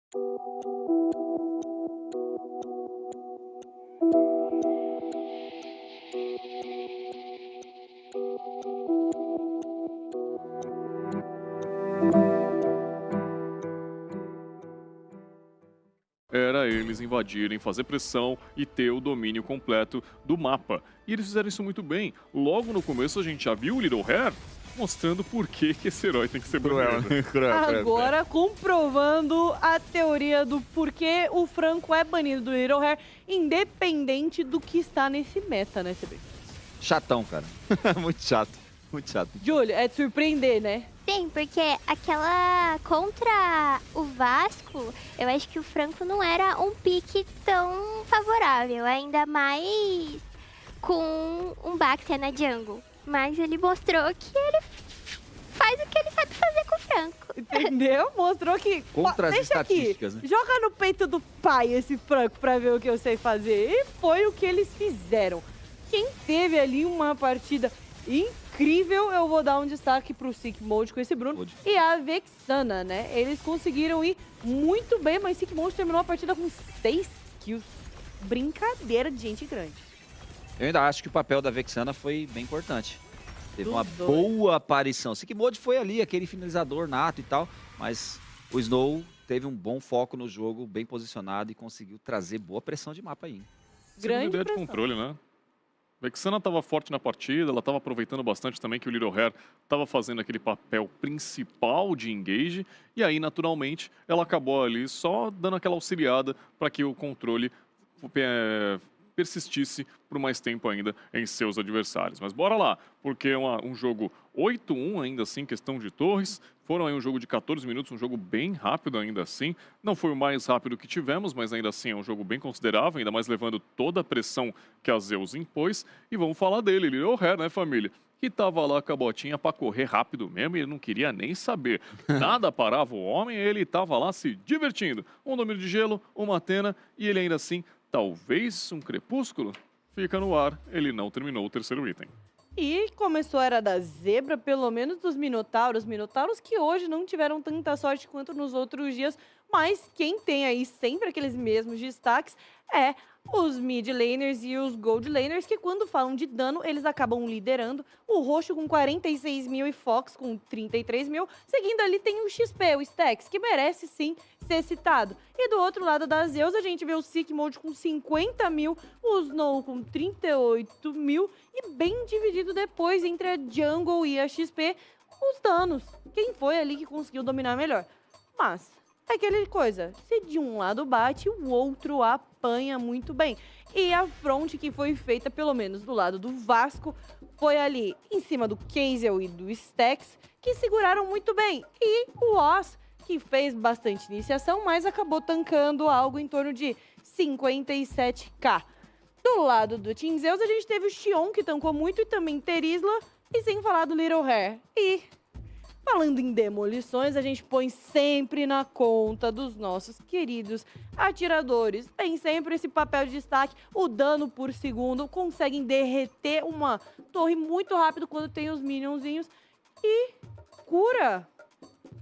Era eles invadirem, fazer pressão e ter o domínio completo do mapa. E eles fizeram isso muito bem. Logo no começo a gente já viu o Little Hare mostrando por que esse herói tem que ser Cruel, banido. né? Cruel. Agora comprovando a teoria do porquê o Franco é banido do Little Hare, independente do que está nesse meta, né, CB? Chatão, cara. Muito chato. Muito chato. Júlio, é de surpreender, né? Sim, porque aquela contra o Vasco, eu acho que o Franco não era um pique tão favorável, ainda mais com um Baxter na jungle. Mas ele mostrou que ele faz o que ele sabe fazer com o Franco. Entendeu? Mostrou que... Contra as Deixa aqui, estatísticas, né? joga no peito do pai esse Franco pra ver o que eu sei fazer. E foi o que eles fizeram. Quem teve ali uma partida incrível, eu vou dar um destaque pro Sick Mode com esse Bruno e a Vexana, né? Eles conseguiram ir muito bem, mas Sick Mode terminou a partida com 6 kills. Brincadeira de gente grande. Eu ainda acho que o papel da Vexana foi bem importante. Teve Dos uma dois. boa aparição. Sick Mode foi ali, aquele finalizador nato e tal, mas o Snow teve um bom foco no jogo, bem posicionado e conseguiu trazer boa pressão de mapa aí. Hein? Grande Ideia de pressão. controle, né? Vexana estava forte na partida, ela estava aproveitando bastante também que o Little Hare estava fazendo aquele papel principal de engage, e aí, naturalmente, ela acabou ali só dando aquela auxiliada para que o controle persistisse por mais tempo ainda em seus adversários. Mas bora lá, porque é um jogo 8-1 ainda assim, questão de torres. Foram aí um jogo de 14 minutos, um jogo bem rápido ainda assim. Não foi o mais rápido que tivemos, mas ainda assim é um jogo bem considerável, ainda mais levando toda a pressão que a Zeus impôs. E vamos falar dele, Little Hare, né, família? Que tava lá com a botinha para correr rápido mesmo e ele não queria nem saber. Nada parava o homem, ele tava lá se divertindo. Um domínio de gelo, uma Athena e ele ainda assim, talvez um crepúsculo? Fica no ar, ele não terminou o terceiro item. E começou a era da zebra, pelo menos dos Minotauros. Minotauros que hoje não tiveram tanta sorte quanto nos outros dias, mas quem tem aí sempre aqueles mesmos destaques é os mid laners e os gold laners, que quando falam de dano, eles acabam liderando. O roxo com 46 mil e Fox com 33 mil. Seguindo ali tem o XP, o Stax, que merece sim ser citado. E do outro lado da Zeus, a gente vê o Sick Mode com 50 mil, o Snow com 38 mil. E bem dividido depois entre a jungle e a XP, os danos. Quem foi ali que conseguiu dominar melhor? Mas é aquela coisa, se de um lado bate, o outro apanha muito bem. E a front que foi feita, pelo menos do lado do Vasco, foi ali em cima do Kazel e do Stax, que seguraram muito bem. E o Oz, que fez bastante iniciação, mas acabou tancando algo em torno de 57k. Do lado do Team Zeus, a gente teve o Xion, que tancou muito, e também Terizla, e sem falar do Little Hare. E falando em demolições, a gente põe sempre na conta dos nossos queridos atiradores. Tem sempre esse papel de destaque, o dano por segundo, conseguem derreter uma torre muito rápido quando tem os minionzinhos. E cura!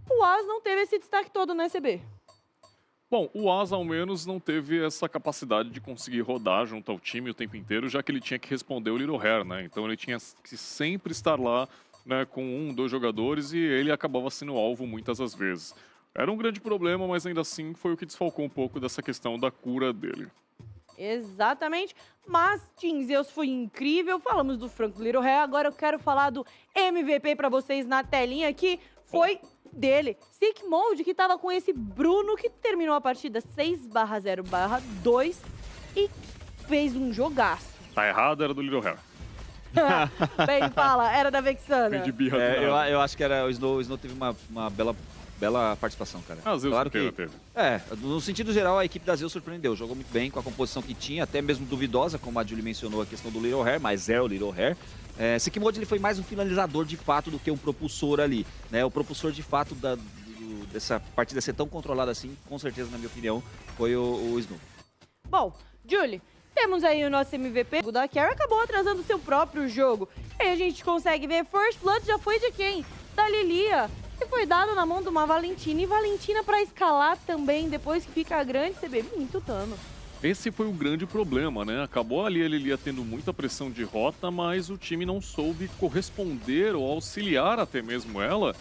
O As não teve esse destaque todo, né, CB? Bom, o Asa, ao menos, não teve essa capacidade de conseguir rodar junto ao time o tempo inteiro, já que ele tinha que responder o Little Hare, né? Então ele tinha que sempre estar lá, né, com dois jogadores, e ele acabava sendo alvo muitas das vezes. Era um grande problema, mas ainda assim foi o que desfalcou um pouco dessa questão da cura dele. Exatamente, mas Team Zeus foi incrível. Falamos do Franco Little Hare, agora eu quero falar do MVP para vocês na telinha aqui. Foi dele, Sick Mode, que tava com esse Bruno, que terminou a partida 6/0/2 e fez um jogaço. Tá errado, era do Little Hare. Bem, fala, era da Vexana. Vem de birra do nada. Eu acho que era o Snow teve uma bela participação, cara. Ah, Zeus claro inteira que teve. no sentido geral, a equipe da Zeus surpreendeu. Jogou muito bem com a composição que tinha, até mesmo duvidosa, como a Julie mencionou a questão do Little Hare, mas é o Little Hare. Sick Mode ele foi mais um finalizador de fato do que um propulsor ali, né? O propulsor de fato dessa partida ser tão controlada assim, com certeza, na minha opinião, foi o Snow. Bom, Julie, temos aí o nosso MVP, o da Carry, acabou atrasando o seu próprio jogo. Aí a gente consegue ver, First Blood já foi de quem? Da Lilia. E foi dado na mão de uma Valentina. E Valentina pra escalar também, depois que fica grande, você vê muito dano. Esse foi o grande problema, né? Acabou ali a Lilia tendo muita pressão de rota, mas o time não soube corresponder ou auxiliar até mesmo ela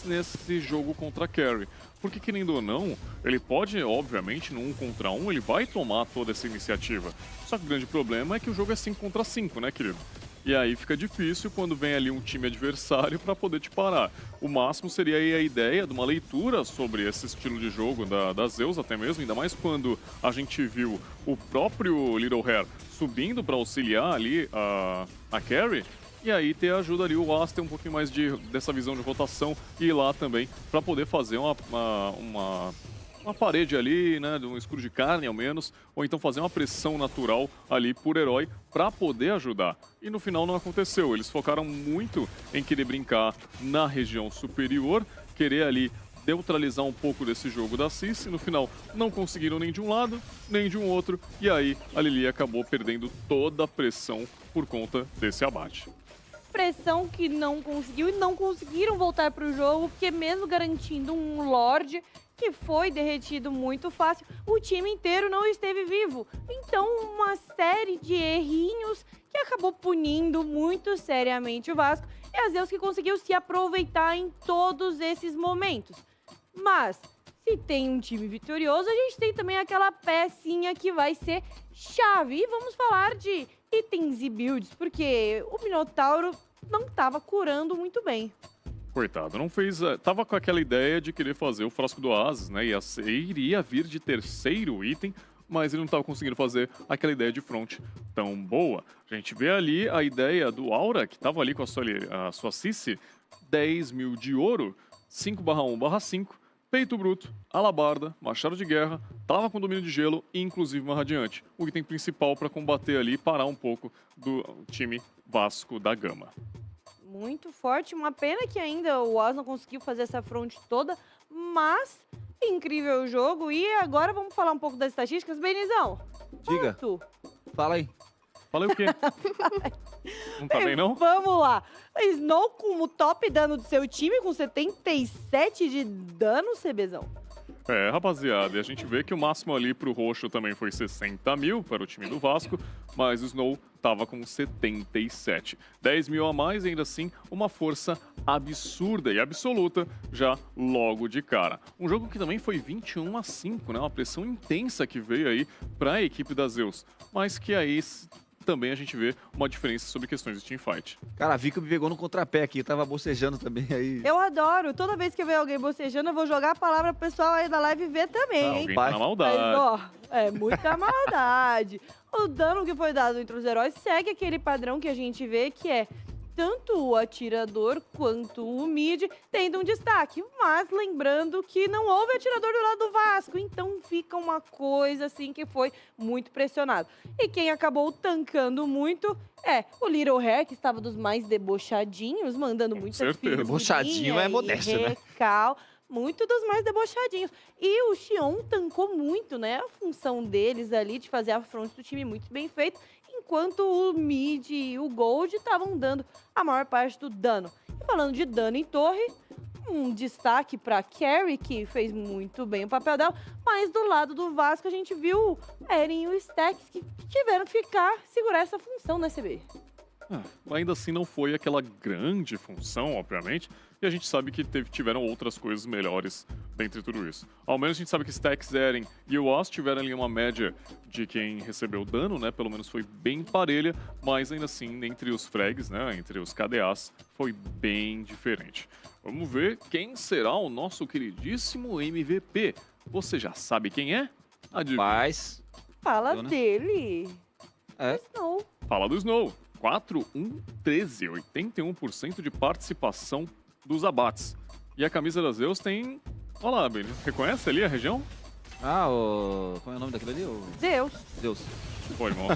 nesse jogo contra a Carry. Porque, querendo ou não, ele pode, obviamente, no 1 contra 1, ele vai tomar toda essa iniciativa. Só que o grande problema é que o jogo é 5 contra 5, né, querido? E aí fica difícil quando vem ali um time adversário para poder te parar. O máximo seria aí a ideia de uma leitura sobre esse estilo de jogo da Zeus até mesmo, ainda mais quando a gente viu o próprio Little Hair subindo para auxiliar ali a Carry. E aí ter ajuda ali o As ter um pouquinho mais dessa visão de rotação e ir lá também para poder fazer uma parede ali, né, de um escudo de carne ao menos, ou então fazer uma pressão natural ali por herói para poder ajudar. E no final não aconteceu, eles focaram muito em querer brincar na região superior, querer ali neutralizar um pouco desse jogo da Cici, no final não conseguiram nem de um lado, nem de um outro, e aí a Lilia acabou perdendo toda a pressão por conta desse abate. Pressão que não conseguiu e não conseguiram voltar para o jogo, porque mesmo garantindo um Lorde que foi derretido muito fácil, o time inteiro não esteve vivo. Então, uma série de errinhos que acabou punindo muito seriamente o Vasco e a Zeus que conseguiu se aproveitar em todos esses momentos. Mas, se tem um time vitorioso, a gente tem também aquela pecinha que vai ser chave. E vamos falar de itens e builds, porque o Minotauro não estava curando muito bem. Coitado, não fez. Tava com aquela ideia de querer fazer o frasco do Oasis, né? Iria vir de terceiro item, mas ele não estava conseguindo fazer aquela ideia de front tão boa. A gente vê ali a ideia do Aura, que estava ali com a sua Cici, 10 mil de ouro, 5/1/5, peito bruto, alabarda, machado de guerra, tava com domínio de gelo e inclusive uma radiante. O item principal para combater ali e parar um pouco do time Vasco da Gama. Muito forte, uma pena que ainda o Oz não conseguiu fazer essa front toda, mas incrível o jogo. E agora vamos falar um pouco das estatísticas. Benizão, Diga, quanto? fala aí. Falei o quê? Não tá bem, não? Vamos lá. Snow com o top dano do seu time, com 77 de dano, CBzão. É, rapaziada, e a gente vê que o máximo ali pro roxo também foi 60 mil para o time do Vasco, mas o Snow tava com 77. 10 mil a mais, ainda assim, uma força absurda e absoluta já logo de cara. Um jogo que também foi 21-5, né? Uma pressão intensa que veio aí para a equipe da Zeus, mas que aí também a gente vê uma diferença sobre questões de teamfight. Cara, a Vico me pegou no contrapé aqui, tava bocejando também aí. Eu adoro. Toda vez que eu ver alguém bocejando, eu vou jogar a palavra pro pessoal aí da live ver também, hein? Alguém tá na maldade. Mas, ó, é muita maldade. O dano que foi dado entre os heróis segue aquele padrão que a gente vê, que é tanto o atirador quanto o mid tendo um destaque. Mas lembrando que não houve atirador do lado do Vasco, então fica uma coisa assim que foi muito pressionado. E quem acabou tancando muito é o Little Hair, que estava dos mais debochadinhos, mandando muita certeza. Debochadinho é modéstia, né? Recal. Muito dos mais debochadinhos. E o Xion tancou muito, né? A função deles ali de fazer a front do time muito bem feito, enquanto o mid e o gold estavam dando a maior parte do dano. E falando de dano em torre, um destaque para Carry, que fez muito bem o papel dela, mas do lado do Vasco a gente viu o Eren e o Stacks que tiveram que segurar essa função, né, CB? Ainda assim não foi aquela grande função, obviamente, e a gente sabe que tiveram outras coisas melhores dentre tudo isso. Ao menos a gente sabe que Stacks, Eren e o Oz tiveram ali uma média de quem recebeu dano, né? Pelo menos foi bem parelha, mas ainda assim, entre os frags, né? Entre os KDAs, foi bem diferente. Vamos ver quem será o nosso queridíssimo MVP. Você já sabe quem é? Adivinha. Mas, Fala Eu, né? dele. É. Não. Fala do Snow. 4-1-13, 81% de participação dos abates. E a camisa da Zeus tem... Olha lá, Beni. Reconhece ali a região? como é o nome daquele ali? Deus. Deus. Pô, irmão.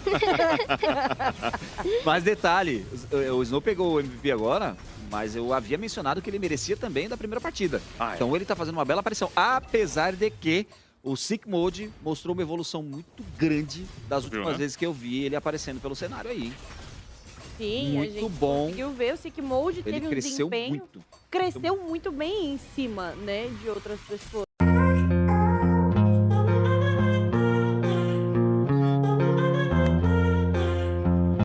Mas detalhe, o Snow pegou o MVP agora, mas eu havia mencionado que ele merecia também da primeira partida. Então ele tá fazendo uma bela aparição, apesar de que o Sick Mode mostrou uma evolução muito grande das últimas né? vezes que eu vi ele aparecendo pelo cenário aí. Sim, a muito gente bom. conseguiu ver. O Sick Mode Ele teve um cresceu desempenho. muito. Cresceu muito bem em cima, né, de outras pessoas.